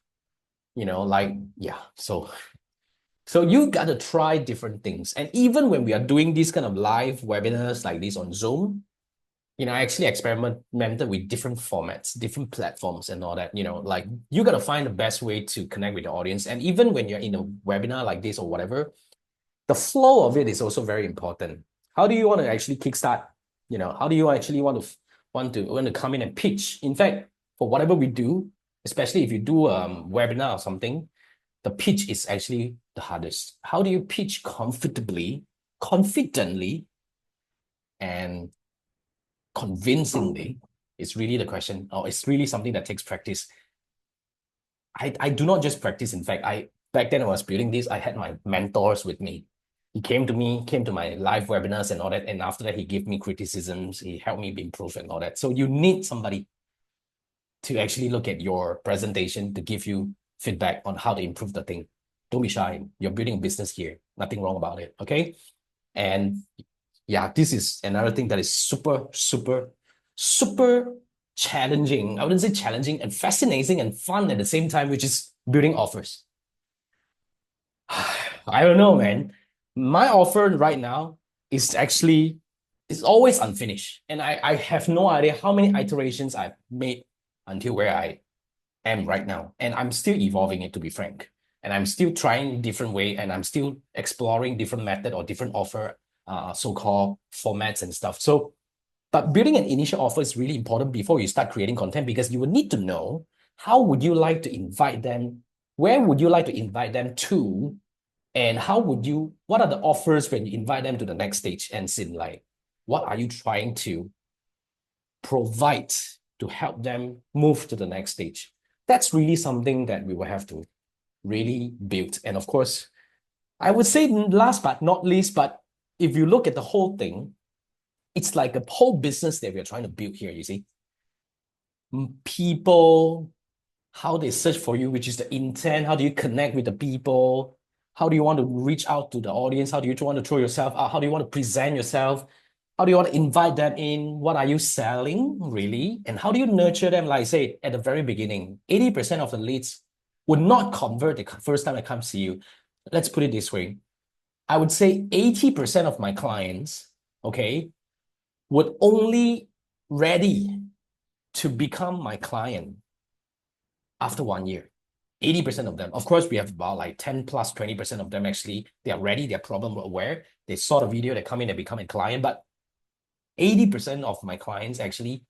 Yeah. So you got to try different things. And even when we are doing these kind of live webinars like this on Zoom, I actually experimented with different formats, different platforms and all that. Like, you got to find the best way to connect with the audience. And even when you're in a webinar like this or whatever, the flow of it is also very important. How do you want to actually kickstart? How do you actually want to come in and pitch? In fact, for whatever we do, especially if you do a webinar or something, the pitch is actually the hardest. How do you pitch confidently, and convincingly? It's really the question, or it's really something that takes practice. I do not just practice. In fact, back then I was building this, I had my mentors with me. He came to my live webinars and all that. And after that, he gave me criticisms. He helped me improve and all that. So you need somebody to actually look at your presentation to give you feedback on how to improve the thing. Don't be shy. You're building a business here. Nothing wrong about it. Okay. And yeah, this is another thing that is super, super, super challenging. I wouldn't say challenging, and fascinating and fun at the same time, which is building offers. I don't know, man. My offer right now is always unfinished. And I have no idea how many iterations I've made until where I am right now. And I'm still evolving it, to be frank. And I'm still trying different way, and I'm still exploring different method or different offer, so-called formats and stuff. So, but building an initial offer is really important before you start creating content, because you will need to know how would you like to invite them, where would you like to invite them to, and what are the offers when you invite them to the next stage? And sin, like, what are you trying to provide to help them move to the next stage? That's really something that we will have to really build. And of course, I would say last but not least, but if you look at the whole thing, it's like a whole business that we're trying to build here, you see. People, how they search for you, which is the intent. How do you connect with the people? How do you want to reach out to the audience? How do you want to throw yourself out? How do you want to present yourself? How do you want to invite them in? What are you selling, really? And how do you nurture them? Like I said at the very beginning, 80% of the leads would not convert the first time they come see you. Let's put it this way. I would say 80% of my clients, okay, would only ready to become my client after 1 year. 80% of them. Of course, we have about like 10 plus 20% of them actually, they are ready, they're problem aware. They saw the video, they come in, they become a client. But 80% of my clients actually,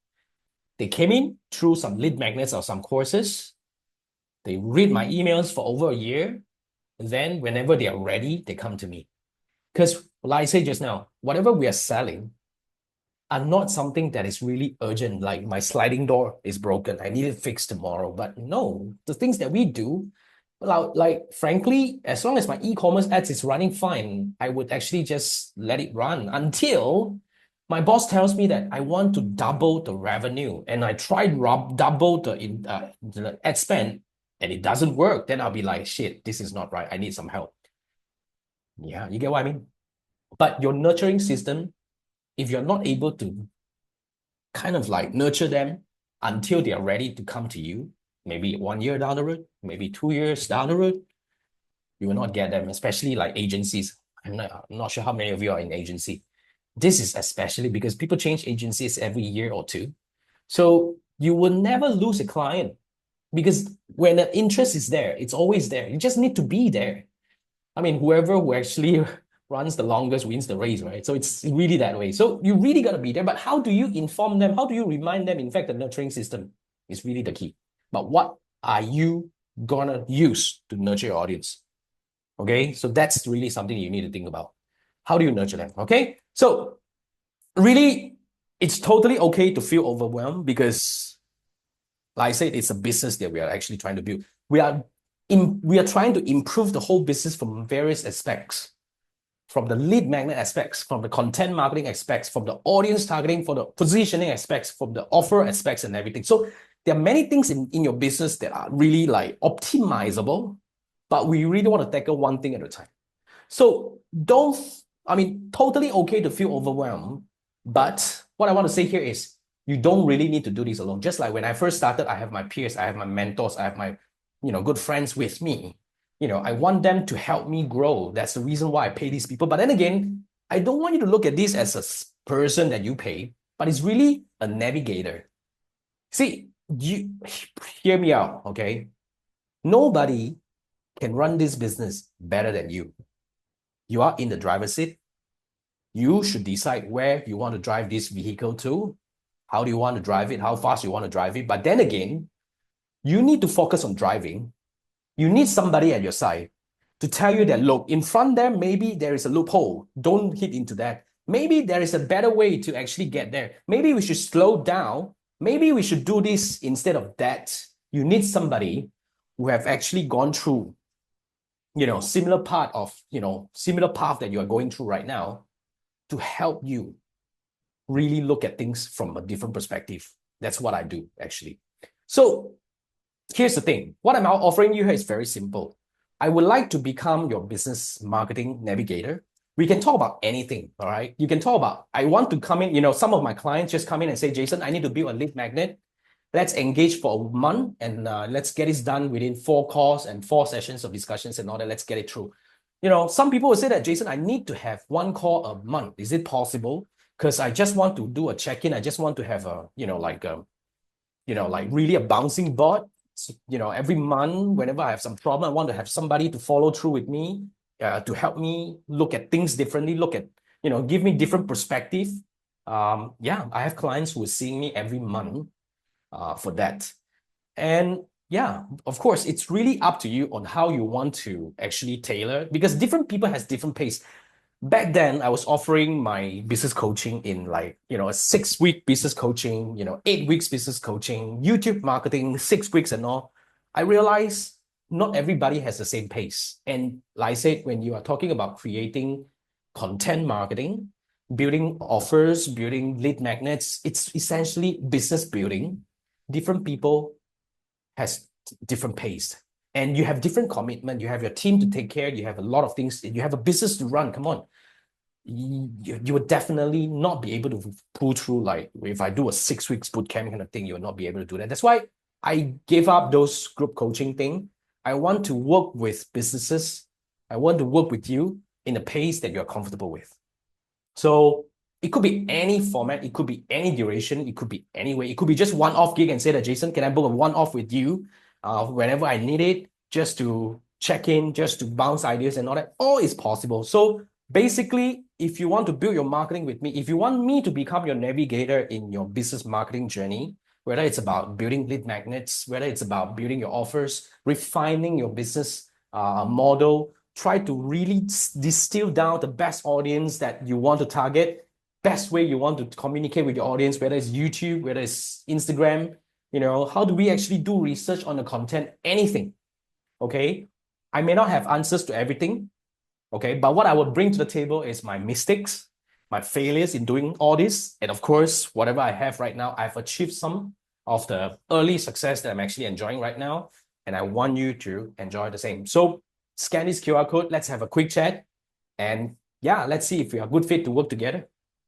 they came in through some lead magnets or some courses. They read my emails for over a year. And then whenever they are ready, they come to me. Because like I said just now, whatever we are selling are not something that is really urgent. Like, my sliding door is broken, I need it fixed tomorrow. But no, the things that we do, like frankly, as long as my e-commerce ads is running fine, I would actually just let it run until my boss tells me that I want to double the revenue, and I tried double the ad spend, and it doesn't work. Then I'll be like, shit, this is not right. I need some help. Yeah, you get what I mean? But your nurturing system, if you're not able to kind of like nurture them until they are ready to come to you, maybe 1 year down the road, maybe 2 years down the road, you will not get them, especially like agencies. I'm not sure how many of you are in agency. This is especially because people change agencies every year or two. So you will never lose a client, because when the interest is there, it's always there. You just need to be there. I mean, whoever who actually runs the longest wins the race, right? So it's really that way. So you really got to be there. But how do you inform them? How do you remind them? In fact, the nurturing system is really the key. But what are you gonna use to nurture your audience? Okay, so that's really something you need to think about. How do you nurture them? Okay, so really, it's totally okay to feel overwhelmed because, like I said, it's a business that we are actually trying to build. We are trying to improve the whole business from various aspects, from the lead magnet aspects, from the content marketing aspects, from the audience targeting, for the positioning aspects, from the offer aspects and everything. So there are many things in your business that are really like optimizable, but we really want to tackle one thing at a time. So totally okay to feel overwhelmed, but what I want to say here is you don't really need to do this alone. Just like when I first started, I have my peers, I have my mentors, I have my, good friends with me. I want them to help me grow. That's the reason why I pay these people. But then again, I don't want you to look at this as a person that you pay, but it's really a navigator. See, you hear me out, okay? Nobody can run this business better than you. You are in the driver's seat. You should decide where you want to drive this vehicle to. How do you want to drive it? How fast you want to drive it? But then again, you need to focus on driving. You need somebody at your side to tell you that, look, in front there, maybe there is a loophole. Don't hit into that. Maybe there is a better way to actually get there. Maybe we should slow down. Maybe we should do this instead of that. You need somebody who have actually gone through, similar path that you are going through right now to help you really look at things from a different perspective. That's what I do, actually. So here's the thing. What I'm offering you here is very simple. I would like to become your business marketing navigator. We can talk about anything, all right? You can talk about, I want to come in, some of my clients just come in and say, Jason, I need to build a lead magnet. Let's engage for a month and let's get this done within 4 calls and 4 sessions of discussions and all that. Let's get it through. Some people will say that, Jason, I need to have 1 call a month. Is it possible? Because I just want to do a check-in. I just want to have really a bouncing board. So, every month, whenever I have some problem, I want to have somebody to follow through with me, to help me look at things differently, give me different perspective. I have clients who are seeing me every month for that. And yeah, of course, it's really up to you on how you want to actually tailor, because different people has different pace. Back then, I was offering my business coaching in a 6-week business coaching, 8 weeks business coaching, YouTube marketing, 6 weeks and all. I realized not everybody has the same pace. And like I said, when you are talking about creating content marketing, building offers, building lead magnets, it's essentially business building. Different people has different pace. And you have different commitment. You have your team to take care. You have a lot of things. You have a business to run. Come on. You would definitely not be able to pull through, like if I do a 6 weeks boot camp kind of thing, you will not be able to do that. That's why I gave up those group coaching thing. I want to work with businesses. I want to work with you in a pace that you're comfortable with. So it could be any format. It could be any duration. It could be any way. It could be just one-off gig and say that, Jason, can I book a one-off with you whenever I need it, just to check in, just to bounce ideas and all that? All is possible. So basically, if you want to build your marketing with me, if you want me to become your navigator in your business marketing journey, whether it's about building lead magnets, whether it's about building your offers, refining your business model, try to really distill down the best audience that you want to target, best way you want to communicate with your audience, whether it's YouTube, whether it's Instagram, how do we actually do research on the content, anything, okay? I may not have answers to everything, okay? But what I would bring to the table is my mistakes, my failures in doing all this. And of course, whatever I have right now, I've achieved some of the early success that I'm actually enjoying right now. And I want you to enjoy the same. So scan this QR code. Let's have a quick chat. And yeah, let's see if we are a good fit to work together.